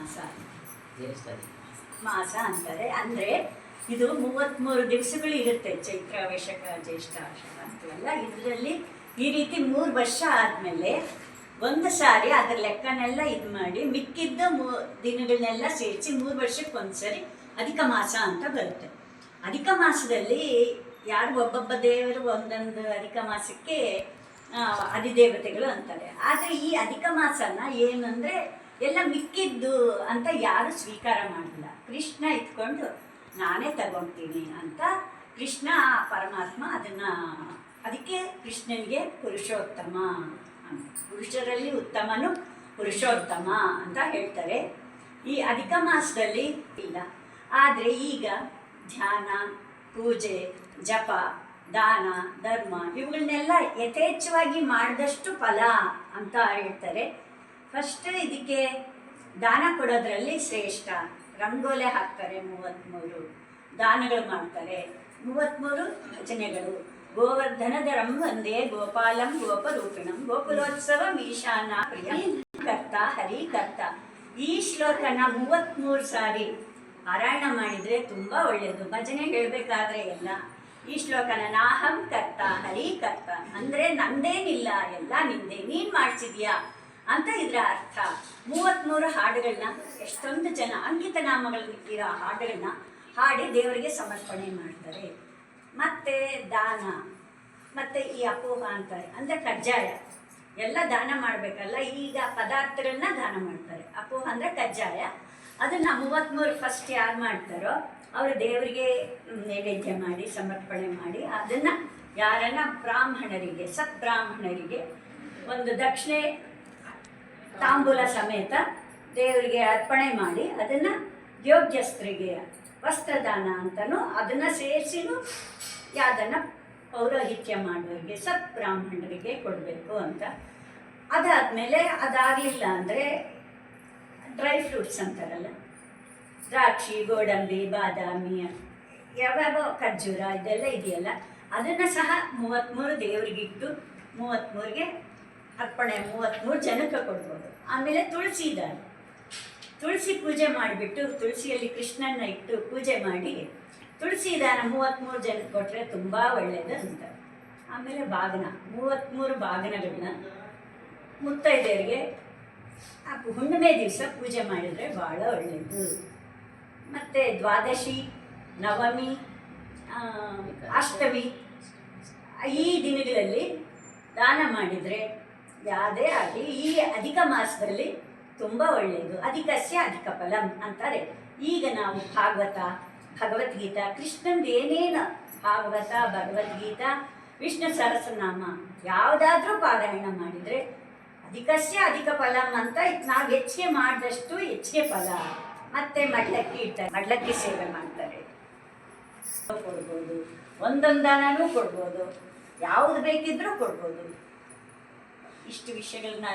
ಮಾಸ ಮಾಸ ಅಂತಾರೆ. ಅಂದರೆ ಇದು 33 ದಿವಸಗಳು ಇರುತ್ತೆ. ಚೈತ್ರ, ವೈಶಾಖ, ಜ್ಯೇಷ್ಠ, ಆಷಾಢ ಅಂತೆಲ್ಲ. ಇದರಲ್ಲಿ ಈ ರೀತಿ 3 ವರ್ಷ ಆದಮೇಲೆ ಒಂದು ಸಾರಿ ಅದರ ಲೆಕ್ಕನೆಲ್ಲ ಇದು ಮಾಡಿ ಮಿಕ್ಕಿದ್ದ ದಿನಗಳನ್ನೆಲ್ಲ ಸೇರಿಸಿ 3 ವರ್ಷಕ್ಕೊಂದ್ಸರಿ ಅಧಿಕ ಮಾಸ ಅಂತ ಬರುತ್ತೆ. ಅಧಿಕ ಮಾಸದಲ್ಲಿ ಯಾರು ಒಬ್ಬೊಬ್ಬ ದೇವರು ಒಂದೊಂದು ಅಧಿಕ ಮಾಸಕ್ಕೆ ಅಧಿದೇವತೆಗಳು ಅಂತಾರೆ. ಆದರೆ ಈ ಅಧಿಕ ಮಾಸನ ಏನಂದರೆ ಎಲ್ಲ ಮಿಕ್ಕಿದ್ದು ಅಂತ ಯಾರು ಸ್ವೀಕಾರ ಮಾಡಿಲ್ಲ. ಕೃಷ್ಣ ಇಟ್ಕೊಂಡು ನಾನೇ ತಗೊಳ್ತೀನಿ ಅಂತ ಕೃಷ್ಣ ಪರಮಾತ್ಮ ಅದಕ್ಕೆ ಕೃಷ್ಣನಿಗೆ ಪುರುಷೋತ್ತಮ ಅಂತ, ಪುರುಷರಲ್ಲಿ ಉತ್ತಮನು ಪುರುಷೋತ್ತಮ ಅಂತ ಹೇಳ್ತಾರೆ. ಈ ಅಧಿಕ ಮಾಸದಲ್ಲಿ ಇಲ್ಲ. ಆದರೆ ಈಗ ಧ್ಯಾನ, ಪೂಜೆ, ಜಪ, ದಾನ, ಧರ್ಮ ಇವುಗಳನ್ನೆಲ್ಲ ಯಥೇಚ್ಛವಾಗಿ ಮಾಡಿದಷ್ಟು ಫಲ ಅಂತ ಹೇಳ್ತಾರೆ. ಫಸ್ಟ್ ಇದಕ್ಕೆ ದಾನ ಕೊಡೋದ್ರಲ್ಲಿ ಶ್ರೇಷ್ಠ. ರಂಗೋಲೆ ಹಾಕ್ತಾರೆ, 33 ದಾನಗಳು ಮಾಡ್ತಾರೆ, 33 ಭಜನೆಗಳು. ಗೋವರ್ಧನಧರಂ ವಂದೇ ಗೋಪಾಲಂ ಗೋಪರೂಪಿಣಂ ಗೋಕುಲೋತ್ಸವ ಈಶಾನ ಪ್ರಿಯಂ ಕರ್ತ ಹರಿಕರ್ತ. ಈ ಶ್ಲೋಕನ 33 ಸಾರಿ ಪಾರಾಯಣ ಮಾಡಿದರೆ ತುಂಬ ಒಳ್ಳೆಯದು. ಭಜನೆ ಹೇಳಬೇಕಾದ್ರೆ ಎಲ್ಲ ಈ ಶ್ಲೋಕನ ನಾಹಂ ಕರ್ತ ಹರಿಕರ್ತ ಅಂದರೆ ನಂದೇನಿಲ್ಲ, ಎಲ್ಲ ನಿಂದೆ, ನೀನು ಮಾಡಿಸಿದ್ಯಾ ಅಂತ ಇದರ ಅರ್ಥ. 33 ಹಾಡುಗಳನ್ನ ಎಷ್ಟೊಂದು ಜನ ಅಂಕಿತ ನಾಮಗಳಿರೋ ಹಾಡುಗಳನ್ನ ಹಾಡಿ ದೇವರಿಗೆ ಸಮರ್ಪಣೆ ಮಾಡ್ತಾರೆ. ಮತ್ತು ದಾನ, ಮತ್ತು ಈ ಅಪೋಹ ಅಂತಾರೆ, ಅಂದರೆ ಕಜ್ಜಾಯ ಎಲ್ಲ ದಾನ ಮಾಡಬೇಕಲ್ಲ. ಈಗ ಪದಾರ್ಥಗಳನ್ನ ದಾನ ಮಾಡ್ತಾರೆ. ಅಪೋಹ ಅಂದರೆ ಕಜ್ಜಾಯ. ಅದನ್ನು 33 ಫಸ್ಟ್ ಯಾರು ಮಾಡ್ತಾರೋ ಅವರು ದೇವರಿಗೆ ನೈವೇದ್ಯ ಮಾಡಿ ಸಮರ್ಪಣೆ ಮಾಡಿ ಅದನ್ನು ಯಾರನ್ನ ಬ್ರಾಹ್ಮಣರಿಗೆ, ಸತ್ಬ್ರಾಹ್ಮಣರಿಗೆ ಒಂದು ದಕ್ಷಿಣೆ ತಾಂಬೂಲ ಸಮೇತ ದೇವರಿಗೆ ಅರ್ಪಣೆ ಮಾಡಿ ಅದನ್ನು ಯೋಗ್ಯಸ್ಥರಿಗೆ ವಸ್ತ್ರದಾನ ಅಂತಲೂ ಅದನ್ನು ಸೇರಿಸಿನೂ ಯಾವುದನ್ನು ಪೌರೋಹಿತ್ಯ ಮಾಡೋರಿಗೆ ಸತ್ಬ್ರಾಹ್ಮಣರಿಗೆ ಕೊಡಬೇಕು ಅಂತ. ಅದಾದಮೇಲೆ ಅದಾಗಲಿಲ್ಲ ಅಂದರೆ ಡ್ರೈ ಫ್ರೂಟ್ಸ್ ಅಂತಾರಲ್ಲ, ದ್ರಾಕ್ಷಿ, ಗೋಡಂಬಿ, ಬಾದಾಮಿ, ಯಾವ್ಯಾವ ಖರ್ಜೂರ ಇದೆಲ್ಲ ಇದೆಯಲ್ಲ, ಅದನ್ನು ಸಹ 33 ದೇವರಿಗಿಟ್ಟು 33ಗೆ ಅರ್ಪಣೆ 33 ಜನಕ್ಕೆ ಕೊಡ್ಬೋದು. ಆಮೇಲೆ ತುಳಸಿ ದಾನ, ತುಳಸಿ ಪೂಜೆ ಮಾಡಿಬಿಟ್ಟು ತುಳಸಿಯಲ್ಲಿ ಕೃಷ್ಣನ ಇಟ್ಟು ಪೂಜೆ ಮಾಡಿ ತುಳಸಿ ದಾನ 33 ಜನಕ್ಕೆ ಕೊಟ್ಟರೆ ತುಂಬ ಒಳ್ಳೆಯದು ಅಂತ. ಆಮೇಲೆ ಬಾಗಿನ 33 ಬಾಗಿನಗಳನ್ನ ಮುತ್ತೈದೆಯರಿಗೆ ಹುಣ್ಣಿಮೆ ದಿವಸ ಪೂಜೆ ಮಾಡಿದರೆ ಭಾಳ ಒಳ್ಳೆಯದು. ಮತ್ತು ದ್ವಾದಶಿ, ನವಮಿ, ಅಷ್ಟಮಿ ಈ ದಿನಗಳಲ್ಲಿ ದಾನ ಮಾಡಿದರೆ ಯಾವುದೇ ಆಗಲಿ ಈ ಅಧಿಕ ಮಾಸದಲ್ಲಿ ತುಂಬ ಒಳ್ಳೆಯದು. ಅಧಿಕಸ್ಯ ಅಧಿಕ ಫಲಂ ಅಂತಾರೆ. ಈಗ ನಾವು ಭಾಗವತ, ಭಗವದ್ಗೀತಾ, ಕೃಷ್ಣಂದು ಏನೇನು ಭಾಗವತ, ಭಗವದ್ಗೀತಾ, ವಿಷ್ಣು ಸಹಸ್ರನಾಮ ಯಾವುದಾದ್ರೂ ಪಾರಾಯಣ ಮಾಡಿದರೆ ಅಧಿಕಸ್ಯ ಅಧಿಕ ಫಲಂ ಅಂತ ನಾವು ಹೆಚ್ಚಿಗೆ ಮಾಡಿದಷ್ಟು ಹೆಚ್ಚಿಗೆ ಫಲ. ಮತ್ತು ಮಡ್ಲಕ್ಕಿ ಇಡ್ತಾರೆ, ಮಡ್ಲಕ್ಕಿ ಸೇವೆ ಮಾಡ್ತಾರೆ, ಕೊಡ್ಬೋದು. ಒಂದೊಂದು ದಾನನೂ ಕೊಡ್ಬೋದು, ಯಾವುದು ಬೇಕಿದ್ರೂ ಕೊಡ್ಬೋದು. ಇಷ್ಟು ವಿಷಯಗಳನ್ನ